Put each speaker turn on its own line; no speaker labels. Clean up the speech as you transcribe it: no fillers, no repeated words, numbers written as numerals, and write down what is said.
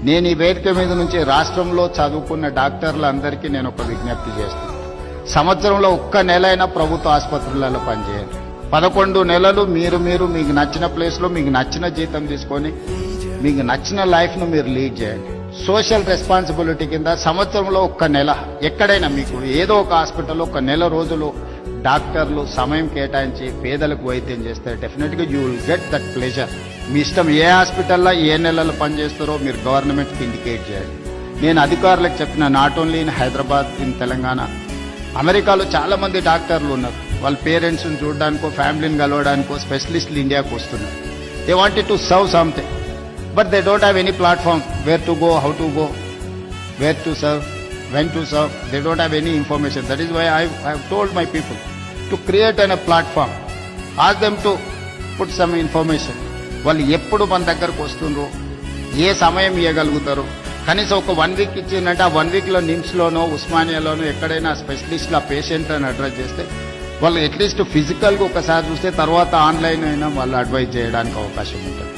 నేను ఈ వేదిక మీద నుంచి రాష్ట్రంలో చదువుకున్న డాక్టర్లందరికీ నేను ఒక విజ్ఞప్తి చేస్తున్నాను. సంవత్సరంలో ఒక్క నెలైనా ప్రభుత్వ ఆసుపత్రులలో పనిచేయండి. 11 నెలలు మీరు మీకు నచ్చిన ప్లేస్లో మీకు నచ్చిన జీతం తీసుకొని మీకు నచ్చిన లైఫ్ను మీరు లీడ్ చేయండి. సోషల్ రెస్పాన్సిబిలిటీ కింద సంవత్సరంలో ఒక్క నెల ఎక్కడైనా మీకు ఏదో ఒక హాస్పిటల్లో ఒక నెల రోజులు డాక్టర్లు సమయం కేటాయించి పేదలకు వైద్యం చేస్తే డెఫినెట్గా you will get that pleasure. మీ ఇష్టం ఏ హాస్పిటల్లో ఏ నెలలు పనిచేస్తారో మీరు గవర్నమెంట్కి ఇండికేట్ చేయండి. నేను అధికారులకు చెప్పిన not only in Hyderabad, in Telangana, అమెరికాలో చాలా మంది డాక్టర్లు ఉన్నారు. వాళ్ళ పేరెంట్స్ని చూడడానికో ఫ్యామిలీని కలవడానికో స్పెషలిస్టులు ఇండియాకు వస్తున్నారు. They wanted to serve something but they don't have any platform where to go, how to go, where to serve, when to serve. They don't have any information. That is why I have told my people to create a platform. Ask them to put some information. వాళ్ళు ఎప్పుడు మన దగ్గరకు వస్తుండ్రో, ఏ సమయం ఇవ్వగలుగుతారు, కనీసం ఒక 1 week ఇచ్చిందంటే ఆ 1 వీక్లో నిమ్స్లోనో ఉస్మానియాలోనో ఎక్కడైనా స్పెషలిస్టులు ఆ పేషెంట్ని అడ్రస్ చేస్తే వాళ్ళు అట్లీస్ట్ ఫిజికల్గా ఒకసారి చూస్తే తర్వాత ఆన్లైన్ అయినా వాళ్ళు అడ్వైజ్ చేయడానికి అవకాశం ఉంటుంది.